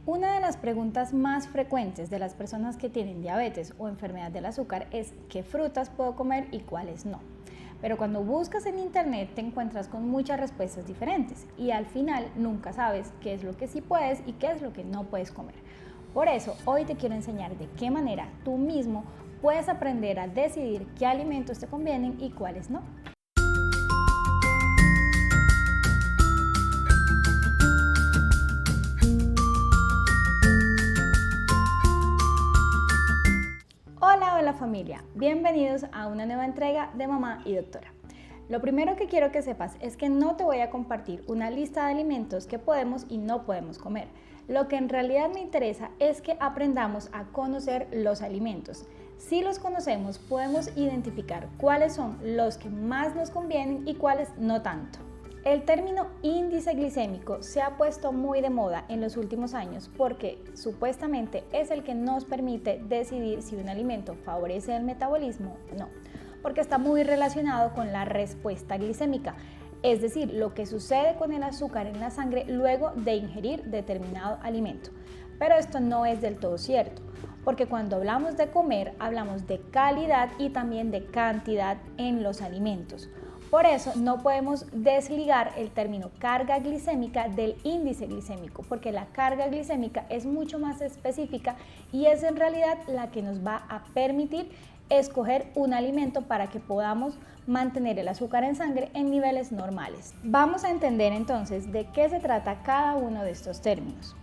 Una de las preguntas más frecuentes de las personas que tienen diabetes o enfermedad del azúcar es qué frutas puedo comer y cuáles no. Pero cuando buscas en internet te encuentras con muchas respuestas diferentes y al final nunca sabes qué es lo que sí puedes y qué es lo que no puedes comer. Por eso hoy te quiero enseñar de qué manera tú mismo puedes aprender a decidir qué alimentos te convienen y cuáles no. Hola familia, bienvenidos a una nueva entrega de Mamá y Doctora. Lo primero que quiero que sepas es que no te voy a compartir una lista de alimentos que podemos y no podemos comer. Lo que en realidad me interesa es que aprendamos a conocer los alimentos. Si los conocemos, podemos identificar cuáles son los que más nos convienen y cuáles no tanto. El término índice glicémico se ha puesto muy de moda en los últimos años porque supuestamente es el que nos permite decidir si un alimento favorece el metabolismo o no, porque está muy relacionado con la respuesta glicémica, es decir, lo que sucede con el azúcar en la sangre luego de ingerir determinado alimento. Pero esto no es del todo cierto, porque cuando hablamos de comer, hablamos de calidad y también de cantidad en los alimentos. Por eso no podemos desligar el término carga glicémica del índice glicémico, porque la carga glicémica es mucho más específica y es en realidad la que nos va a permitir escoger un alimento para que podamos mantener el azúcar en sangre en niveles normales. Vamos a entender entonces de qué se trata cada uno de estos términos.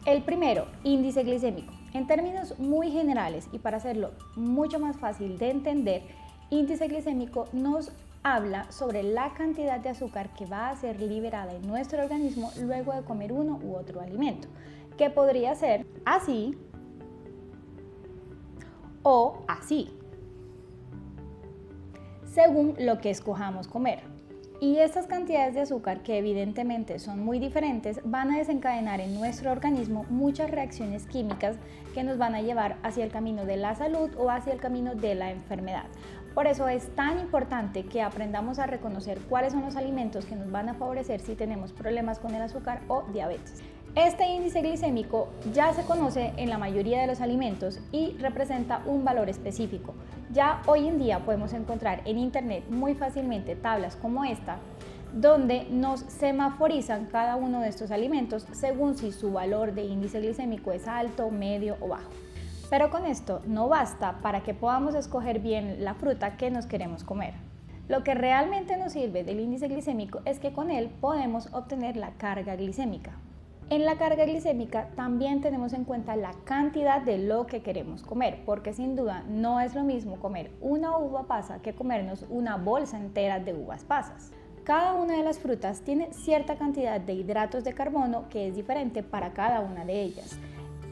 El primero, índice glicémico. En términos muy generales y para hacerlo mucho más fácil de entender, índice glicémico nos habla sobre la cantidad de azúcar que va a ser liberada en nuestro organismo luego de comer uno u otro alimento, que podría ser así o así, según lo que escojamos comer. Y estas cantidades de azúcar, que evidentemente son muy diferentes, van a desencadenar en nuestro organismo muchas reacciones químicas que nos van a llevar hacia el camino de la salud o hacia el camino de la enfermedad. Por eso es tan importante que aprendamos a reconocer cuáles son los alimentos que nos van a favorecer si tenemos problemas con el azúcar o diabetes. Este índice glicémico ya se conoce en la mayoría de los alimentos y representa un valor específico. Ya hoy en día podemos encontrar en internet muy fácilmente tablas como esta, donde nos semaforizan cada uno de estos alimentos según si su valor de índice glicémico es alto, medio o bajo. Pero con esto no basta para que podamos escoger bien la fruta que nos queremos comer. Lo que realmente nos sirve del índice glicémico es que con él podemos obtener la carga glicémica. En la carga glicémica también tenemos en cuenta la cantidad de lo que queremos comer, porque sin duda no es lo mismo comer una uva pasa que comernos una bolsa entera de uvas pasas. Cada una de las frutas tiene cierta cantidad de hidratos de carbono que es diferente para cada una de ellas.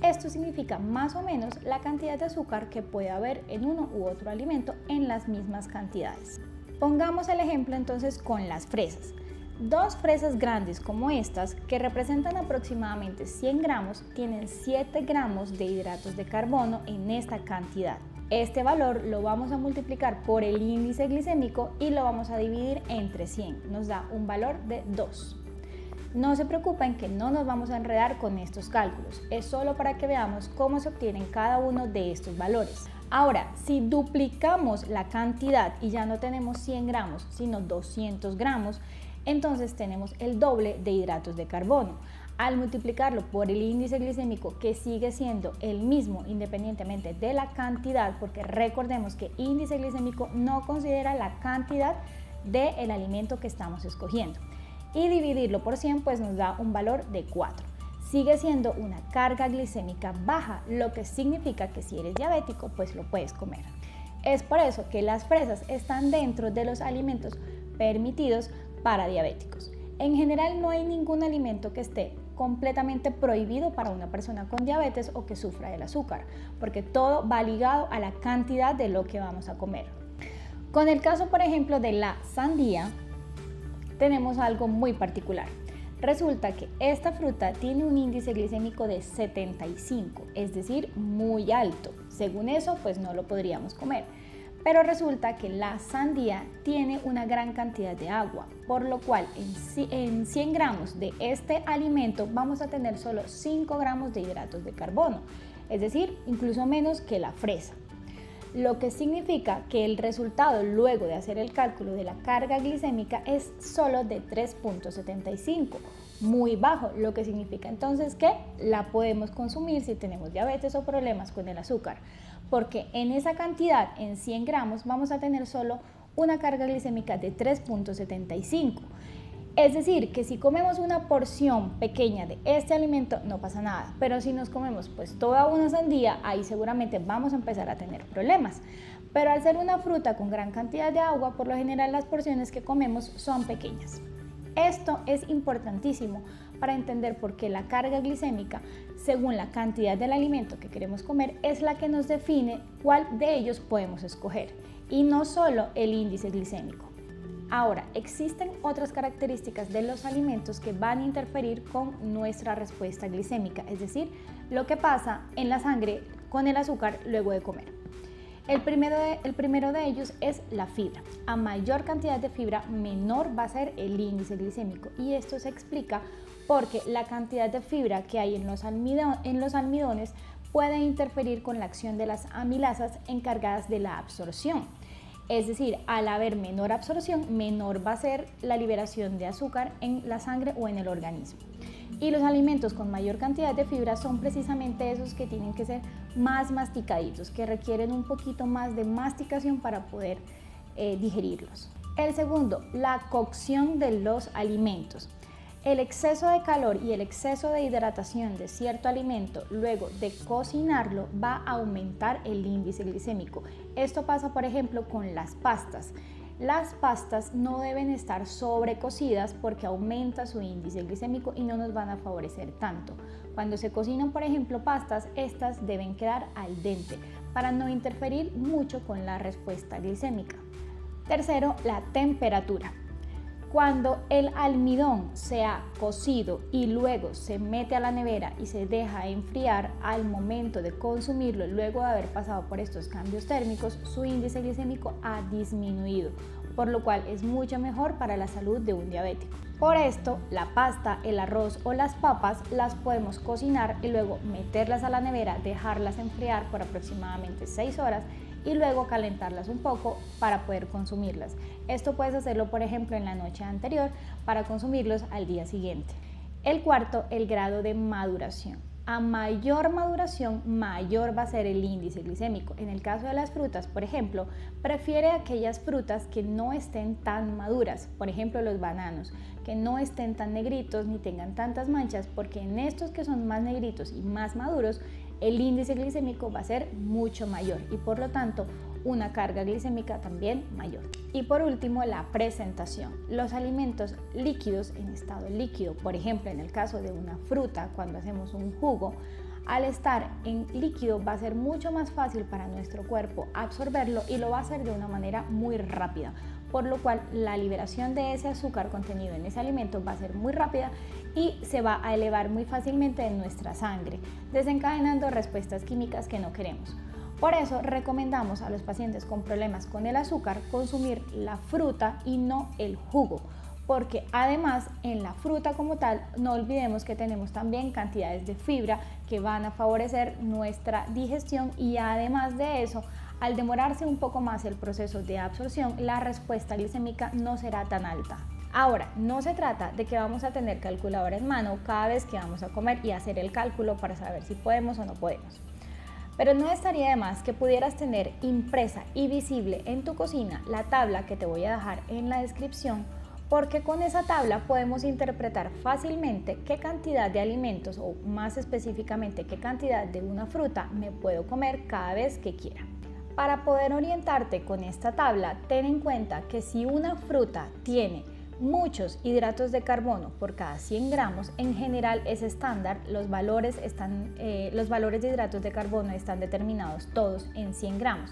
Esto significa más o menos la cantidad de azúcar que puede haber en uno u otro alimento en las mismas cantidades. Pongamos el ejemplo entonces con las fresas. Dos fresas grandes como estas, que representan aproximadamente 100 gramos, tienen 7 gramos de hidratos de carbono en esta cantidad. Este valor lo vamos a multiplicar por el índice glicémico y lo vamos a dividir entre 100. Nos da un valor de 2. No se preocupen que no nos vamos a enredar con estos cálculos, es solo para que veamos cómo se obtienen cada uno de estos valores. Ahora, si duplicamos la cantidad y ya no tenemos 100 gramos, sino 200 gramos, entonces tenemos el doble de hidratos de carbono. Al multiplicarlo por el índice glicémico, que sigue siendo el mismo independientemente de la cantidad, porque recordemos que índice glicémico no considera la cantidad del alimento que estamos escogiendo, y dividirlo por 100 pues nos da un valor de 4. Sigue siendo una carga glicémica baja, lo que significa que si eres diabético pues lo puedes comer. Es por eso que las fresas están dentro de los alimentos permitidos para diabéticos. En general no hay ningún alimento que esté completamente prohibido para una persona con diabetes o que sufra del azúcar, porque todo va ligado a la cantidad de lo que vamos a comer. Con el caso, por ejemplo, de la sandía, tenemos algo muy particular. Resulta que esta fruta tiene un índice glicémico de 75, es decir, muy alto. Según eso, pues no lo podríamos comer. Pero resulta que la sandía tiene una gran cantidad de agua, por lo cual en 100 gramos de este alimento vamos a tener solo 5 gramos de hidratos de carbono, es decir, incluso menos que la fresa. Lo que significa que el resultado luego de hacer el cálculo de la carga glicémica es solo de 3.75, muy bajo, lo que significa entonces que la podemos consumir si tenemos diabetes o problemas con el azúcar, porque en esa cantidad, en 100 gramos, vamos a tener solo una carga glicémica de 3.75. Es decir, que si comemos una porción pequeña de este alimento no pasa nada, pero si nos comemos pues toda una sandía, ahí seguramente vamos a empezar a tener problemas. Pero al ser una fruta con gran cantidad de agua, por lo general las porciones que comemos son pequeñas. Esto es importantísimo para entender por qué la carga glicémica, según la cantidad del alimento que queremos comer, es la que nos define cuál de ellos podemos escoger, y no solo el índice glicémico. Ahora, existen otras características de los alimentos que van a interferir con nuestra respuesta glicémica, es decir, lo que pasa en la sangre con el azúcar luego de comer. El primero de ellos es la fibra. A mayor cantidad de fibra, menor va a ser el índice glicémico, y esto se explica porque la cantidad de fibra que hay en los almidones puede interferir con la acción de las amilasas encargadas de la absorción. Es decir, al haber menor absorción, menor va a ser la liberación de azúcar en la sangre o en el organismo. Y los alimentos con mayor cantidad de fibra son precisamente esos que tienen que ser más masticaditos, que requieren un poquito más de masticación para poder digerirlos. El segundo, la cocción de los alimentos. El exceso de calor y el exceso de hidratación de cierto alimento luego de cocinarlo va a aumentar el índice glicémico. Esto pasa, por ejemplo, con las pastas. Las pastas no deben estar sobrecocidas porque aumenta su índice glicémico y no nos van a favorecer tanto. Cuando se cocinan, por ejemplo, pastas, estas deben quedar al dente para no interferir mucho con la respuesta glicémica. Tercero, la temperatura. Cuando el almidón se ha cocido y luego se mete a la nevera y se deja enfriar, al momento de consumirlo, luego de haber pasado por estos cambios térmicos, su índice glicémico ha disminuido, por lo cual es mucho mejor para la salud de un diabético. Por esto, la pasta, el arroz o las papas las podemos cocinar y luego meterlas a la nevera, dejarlas enfriar por aproximadamente 6 horas y luego calentarlas un poco para poder consumirlas. Esto puedes hacerlo, por ejemplo, en la noche anterior para consumirlos al día siguiente. El cuarto, el grado de maduración. A mayor maduración, mayor va a ser el índice glicémico. En el caso de las frutas, por ejemplo, prefiere aquellas frutas que no estén tan maduras, por ejemplo los bananos, que no estén tan negritos ni tengan tantas manchas, porque en estos que son más negritos y más maduros, el índice glicémico va a ser mucho mayor y por lo tanto una carga glicémica también mayor. Y por último, la presentación. Los alimentos líquidos en estado líquido, por ejemplo en el caso de una fruta, cuando hacemos un jugo, al estar en líquido va a ser mucho más fácil para nuestro cuerpo absorberlo y lo va a hacer de una manera muy rápida, por lo cual la liberación de ese azúcar contenido en ese alimento va a ser muy rápida y se va a elevar muy fácilmente en nuestra sangre, desencadenando respuestas químicas que no queremos. Por eso recomendamos a los pacientes con problemas con el azúcar consumir la fruta y no el jugo, porque además en la fruta como tal no olvidemos que tenemos también cantidades de fibra que van a favorecer nuestra digestión y además de eso, al demorarse un poco más el proceso de absorción, la respuesta glicémica no será tan alta. Ahora, no se trata de que vamos a tener calculadora en mano cada vez que vamos a comer y hacer el cálculo para saber si podemos o no podemos. Pero no estaría de más que pudieras tener impresa y visible en tu cocina la tabla que te voy a dejar en la descripción, porque con esa tabla podemos interpretar fácilmente qué cantidad de alimentos o más específicamente qué cantidad de una fruta me puedo comer cada vez que quiera. Para poder orientarte con esta tabla, ten en cuenta que si una fruta tiene muchos hidratos de carbono por cada 100 gramos, en general es estándar, los valores de hidratos de carbono están determinados todos en 100 gramos.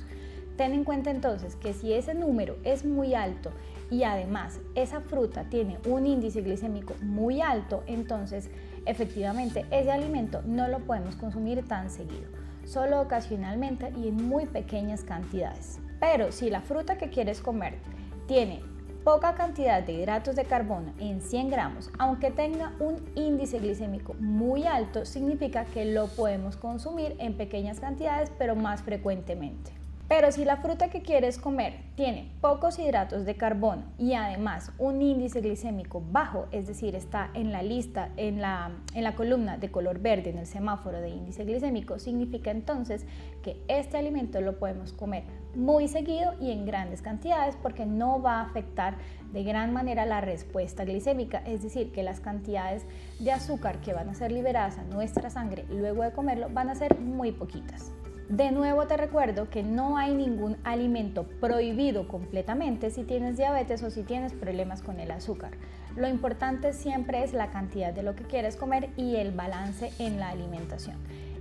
Ten en cuenta entonces que si ese número es muy alto y además esa fruta tiene un índice glicémico muy alto, entonces efectivamente ese alimento no lo podemos consumir tan seguido, solo ocasionalmente y en muy pequeñas cantidades. Pero si la fruta que quieres comer tiene poca cantidad de hidratos de carbono en 100 gramos, aunque tenga un índice glicémico muy alto, significa que lo podemos consumir en pequeñas cantidades, pero más frecuentemente. Pero si la fruta que quieres comer tiene pocos hidratos de carbono y además un índice glicémico bajo, es decir, está en la lista, en la columna de color verde en el semáforo de índice glicémico, significa entonces que este alimento lo podemos comer muy seguido y en grandes cantidades, porque no va a afectar de gran manera la respuesta glicémica, es decir, que las cantidades de azúcar que van a ser liberadas a nuestra sangre luego de comerlo van a ser muy poquitas. De nuevo te recuerdo que no hay ningún alimento prohibido completamente si tienes diabetes o si tienes problemas con el azúcar. Lo importante siempre es la cantidad de lo que quieres comer y el balance en la alimentación.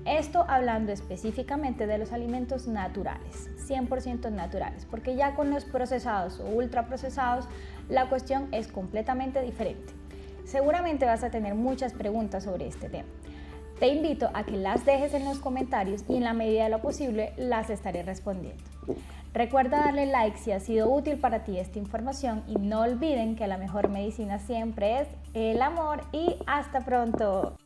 Esto hablando específicamente de los alimentos naturales, 100% naturales, porque ya con los procesados o ultraprocesados la cuestión es completamente diferente. Seguramente vas a tener muchas preguntas sobre este tema. Te invito a que las dejes en los comentarios y en la medida de lo posible las estaré respondiendo. Recuerda darle like si ha sido útil para ti esta información y no olviden que la mejor medicina siempre es el amor y hasta pronto.